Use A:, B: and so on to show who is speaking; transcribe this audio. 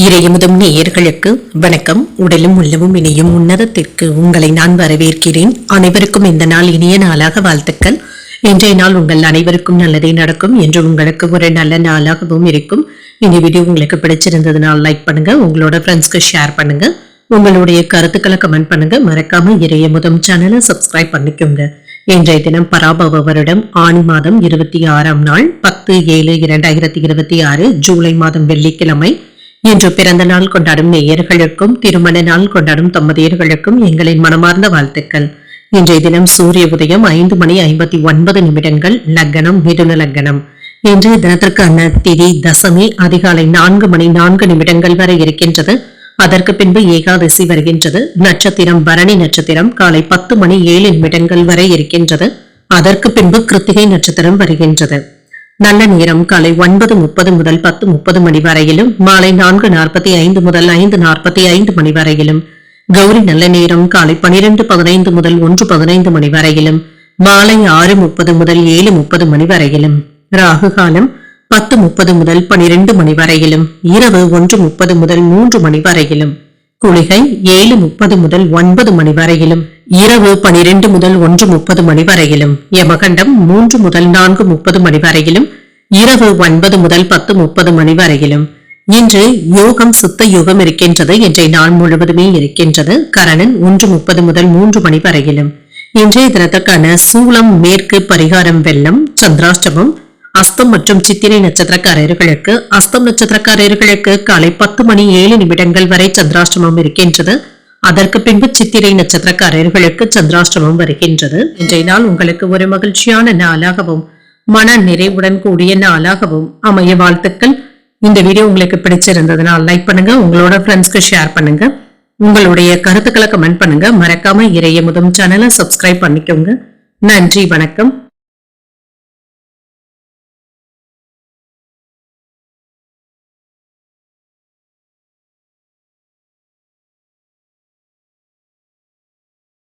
A: இறையமுதும் நேயர்களுக்கு வணக்கம். உடலும் உள்ளமும் இணையும் உன்னதத்திற்கு உங்களை நான் வரவேற்கிறேன். அனைவருக்கும் இந்த நாள் இனிய நாளாக வாழ்த்துக்கள். இன்றைய நாள் உங்கள் அனைவருக்கும் நல்லதே நடக்கும் என்று உங்களுக்கு ஒரு நல்ல நாளாகவும் இருக்கும். இந்த வீடியோ உங்களுக்கு பிடிச்சிருந்ததுனால் லைக் பண்ணுங்க, உங்களோட ஃப்ரெண்ட்ஸ்க்கு ஷேர் பண்ணுங்க, உங்களுடைய கருத்துக்களை கமெண்ட் பண்ணுங்க. மறக்காம இறையமுதும் சேனலை சப்ஸ்கிரைப் பண்ணிக்கோங்க. இன்றைய தினம் பராபவ வருடம் ஆணி மாதம் 26ஆம் நாள் 10/7/2026 ஜூலை மாதம் வெள்ளிக்கிழமை. இன்று பிறந்த நாள் கொண்டாடும் நேயர்களுக்கும் திருமண நாள் கொண்டாடும் தம்பதியர்களுக்கும் எங்களின் மனமார்ந்த வாழ்த்துக்கள். இன்றைய தினம் சூரிய உதயம் 5:59 லக்னம் மிதுன லக்னம். இன்றைய தினத்திற்கான திதி தசமி அதிகாலை 4:04 வரை இருக்கின்றது. அதற்கு பின்பு ஏகாதசி வருகின்றது. நட்சத்திரம் பரணி நட்சத்திரம் காலை 10:07 வரை இருக்கின்றது. அதற்கு பின்பு கிருத்திகை நட்சத்திரம் வருகின்றது. நல்ல நேரம் காலை 9:30 முதல் 10:30 மணி வரையிலும், மாலை 4:45 முதல் 5:45 மணி வரையிலும். கௌரி நல்ல நேரம் காலை 12:15 முதல் 1:15 மணி வரையிலும், மாலை 6:30 முதல் 7:30 மணி வரையிலும். ராகு காலம் 10:30 முதல் 12 மணி வரையிலும், இரவு 1:30 முதல் 3 மணி வரையிலும். குளிகை 7:30 முதல் 9 மணி வரையிலும், இரவு 12 முதல் 1:30 மணி வரையிலும். யமகண்டம் 3 முதல் 4:30 மணி வரையிலும், இரவு 9 முதல் 10:30 மணி வரையிலும். இன்று யோகம் சித்த யோகம் இருக்கின்றது. இன்றைய நாள் முழுவதுமே இருக்கின்றது. கரணன் 1:30 முதல் 3 மணி வரையிலும். இன்றைய தினத்திற்கான சூலம் மேற்கு, பரிகாரம் வெள்ளம், சந்திராஷ்டமம். அஸ்தம் மற்றும் சித்திரை நட்சத்திரக்காரர்களுக்கு காலை 10:07 வரை சந்திராஷ்டமம் இருக்கின்றது. அதற்கு பின்பு சித்திரை நட்சத்திரக்காரர்களுக்கு சந்திராஷ்டமம் வருகின்றது. இன்றைய நாள் உங்களுக்கு ஒரு மகிழ்ச்சியான நாளாகவும் மன நிறைவுடன் கூடிய நாளாகவும் அமைய வாழ்த்துக்கள். இந்த வீடியோ உங்களுக்கு பிடிச்சிருந்ததுனால் லைக் பண்ணுங்க, உங்களோட ஃப்ரெண்ட்ஸ்க்கு ஷேர் பண்ணுங்க, உங்களுடைய கருத்துக்களை கமெண்ட் பண்ணுங்க. மறக்காம இறையமுதும் சேனலை சப்ஸ்கிரைப் பண்ணிக்கோங்க. நன்றி, வணக்கம்.